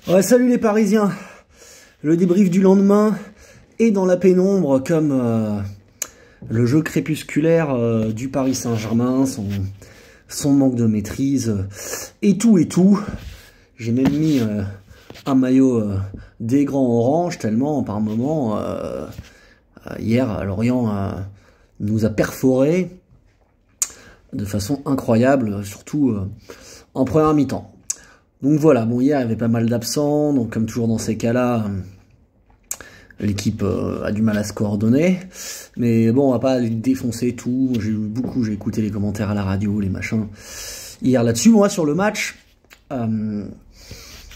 Ouais, salut les Parisiens. Le débrief du lendemain est dans la pénombre comme le jeu crépusculaire du Paris Saint-Germain, son manque de maîtrise et tout. J'ai même mis un maillot des grands orange tellement par moment hier Lorient nous a perforé de façon incroyable, surtout en première mi-temps. Donc voilà, bon, hier il y avait pas mal d'absents, donc comme toujours dans ces cas-là, l'équipe a du mal à se coordonner. Mais bon, on va pas défoncer tout. J'ai écouté les commentaires à la radio, les machins, hier là-dessus. Moi, sur le match,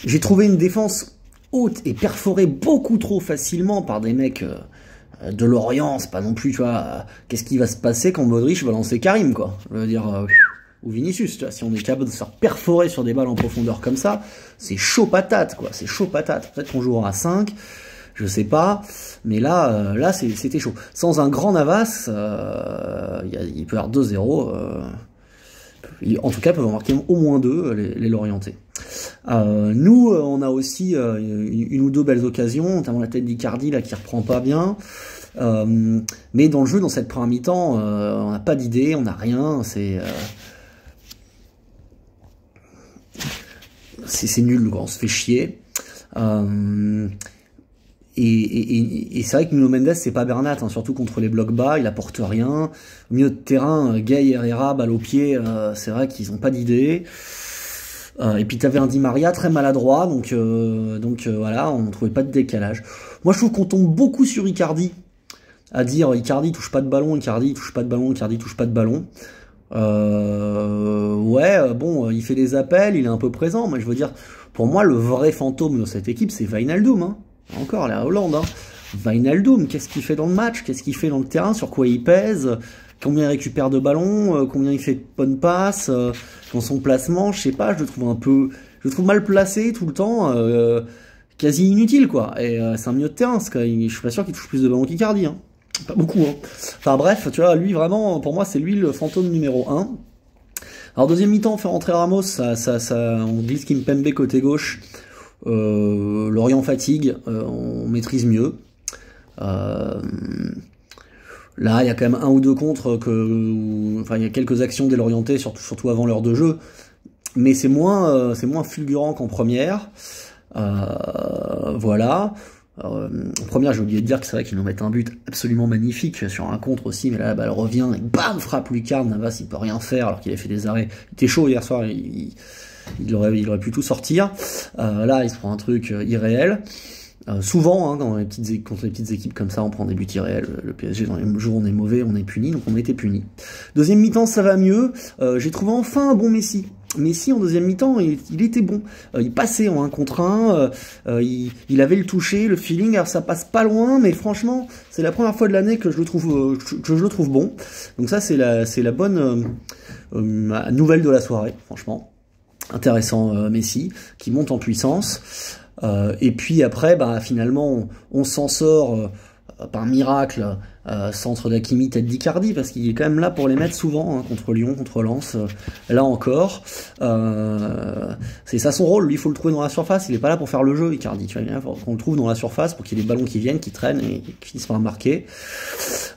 j'ai trouvé une défense haute et perforée beaucoup trop facilement par des mecs de Lorient. C'est pas non plus, tu vois, qu'est-ce qui va se passer quand Modric va lancer Karim, quoi. Je veux dire... ou Vinicius, tu vois, si on est capable de se faire perforer sur des balles en profondeur comme ça, c'est chaud patate, quoi, c'est chaud patate. Peut-être qu'on jouera à 5, je sais pas, mais là, c'était chaud. Sans un grand Navas, il peut y avoir 2-0, en tout cas, ils peuvent en marquer au moins 2, les Lorientais. Nous, on a aussi une ou deux belles occasions, notamment la tête d'Icardi, là, qui reprend pas bien. Mais dans le jeu, dans cette première mi-temps, on n'a pas d'idée, on n'a rien, c'est nul, quoi. On se fait chier. Et c'est vrai que Nuno Mendes, c'est pas Bernat, hein, surtout contre les blocs bas, il apporte rien. Au milieu de terrain, Gay, Herrera, balle au pied, c'est vrai qu'ils ont pas d'idée. Et puis t'avais un Di Maria très maladroit, donc voilà, on ne trouvait pas de décalage. Moi, je trouve qu'on tombe beaucoup sur Icardi, à dire Icardi touche pas de ballon, Icardi touche pas de ballon, Icardi touche pas de ballon. Ouais, bon, il fait des appels, il est un peu présent, mais je veux dire, pour moi, le vrai fantôme de cette équipe, c'est Wijnaldum, hein. Encore, la Hollande, hein. Wijnaldum, qu'est-ce qu'il fait dans le match? Qu'est-ce qu'il fait dans le terrain? Sur quoi il pèse? Combien il récupère de ballons? Combien il fait de bonnes passes? Dans son placement, je sais pas, je le trouve mal placé tout le temps, quasi inutile, quoi. Et c'est un milieu de terrain, je suis pas sûr qu'il touche plus de ballons qu'Icardi, hein. Pas beaucoup, hein. Enfin bref, tu vois, lui vraiment, pour moi, c'est lui le fantôme numéro 1. Alors deuxième mi-temps, on fait rentrer Ramos, on glisse Kimpembe côté gauche. Lorient fatigue, on maîtrise mieux. Là, il y a quand même un ou deux contres enfin, il y a quelques actions des Lorientais, surtout avant l'heure de jeu, mais c'est moins fulgurant qu'en première. Voilà. En première, j'ai oublié de dire que c'est vrai qu'ils nous mettent un but absolument magnifique sur un contre aussi, mais là la balle revient et bam, frappe Lucarne. Navas, il peut rien faire alors qu'il a fait des arrêts. Il était chaud hier soir, il aurait pu tout sortir. Là, il se prend un truc irréel. Souvent, hein, contre les petites équipes comme ça, on prend des buts irréels. Le PSG, dans les jours où on est mauvais, on est puni, donc on a été puni. Deuxième mi-temps, ça va mieux. J'ai trouvé enfin un bon Messi. Messi en deuxième mi-temps, il était bon. Il passait en 1 contre 1, il avait le toucher, le feeling. Alors ça passe pas loin, mais franchement, c'est la première fois de l'année que je le trouve bon. Donc ça, c'est la bonne nouvelle de la soirée, franchement. Intéressant, Messi, qui monte en puissance. Et puis après, bah finalement, on s'en sort par miracle, centre d'Hakimi, tête d'Icardi, parce qu'il est quand même là pour les mettre souvent, hein, contre Lyon, contre Lens, là encore. C'est ça son rôle, lui il faut le trouver dans la surface, il est pas là pour faire le jeu, Icardi, tu vois, faut qu'on le trouve dans la surface pour qu'il y ait des ballons qui viennent, qui traînent et qui finissent par marquer.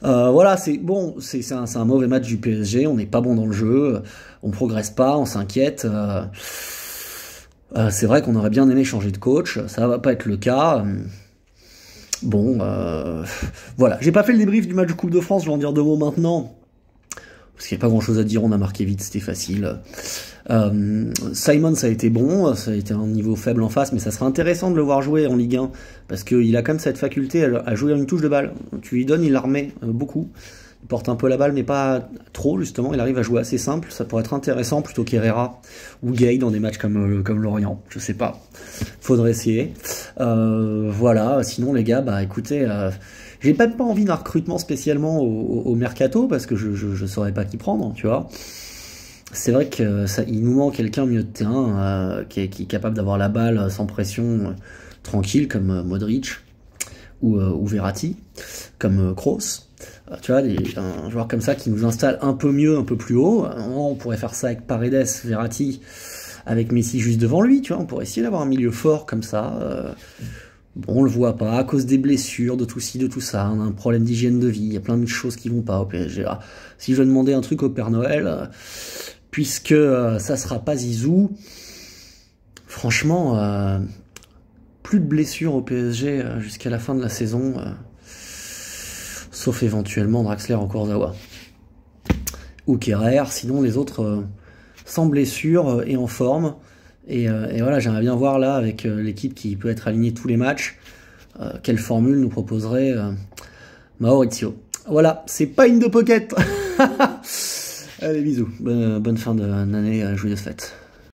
Voilà, c'est bon, c'est un mauvais match du PSG, on n'est pas bon dans le jeu, on progresse pas, on s'inquiète. C'est vrai qu'on aurait bien aimé changer de coach, ça va pas être le cas. Bon, voilà. J'ai pas fait le débrief du match de Coupe de France, je vais en dire 2 mots maintenant. Parce qu'il n'y a pas grand chose à dire, on a marqué vite, c'était facile. Simon, ça a été bon, ça a été un niveau faible en face, mais ça serait intéressant de le voir jouer en Ligue 1, parce qu'il a quand même cette faculté à jouer à une touche de balle. Tu lui donnes, il la remet beaucoup. Il porte un peu la balle, mais pas trop, justement. Il arrive à jouer assez simple. Ça pourrait être intéressant plutôt qu'Herrera ou Gay dans des matchs comme Lorient. Je sais pas. Faudrait essayer. Voilà. Sinon, les gars, bah écoutez, j'ai même pas envie d'un recrutement spécialement au mercato, parce que je saurais pas qui prendre, tu vois. C'est vrai que il nous manque quelqu'un au milieu de terrain qui est capable d'avoir la balle sans pression, tranquille, comme Modric ou Verratti, comme Kroos. Tu vois, un joueur comme ça qui nous installe un peu mieux, un peu plus haut. On pourrait faire ça avec Paredes, Verratti, avec Messi juste devant lui, tu vois, on pourrait essayer d'avoir un milieu fort comme ça. Bon, on le voit pas, à cause des blessures, de tout ci, de tout ça, on a un problème d'hygiène de vie, il y a plein de choses qui vont pas au PSG. Ah, si je veux demander un truc au Père Noël, puisque ça sera pas Zizou, franchement, plus de blessures au PSG jusqu'à la fin de la saison, sauf éventuellement Draxler ou Kurzawa. Ou Kerrer, sinon les autres sans blessure et en forme. Et voilà, j'aimerais bien voir là, avec l'équipe qui peut être alignée tous les matchs, quelle formule nous proposerait Maurizio. Voilà, c'est pas une de pocket. Allez, bisous. Bonne fin d'année, joyeuse fête.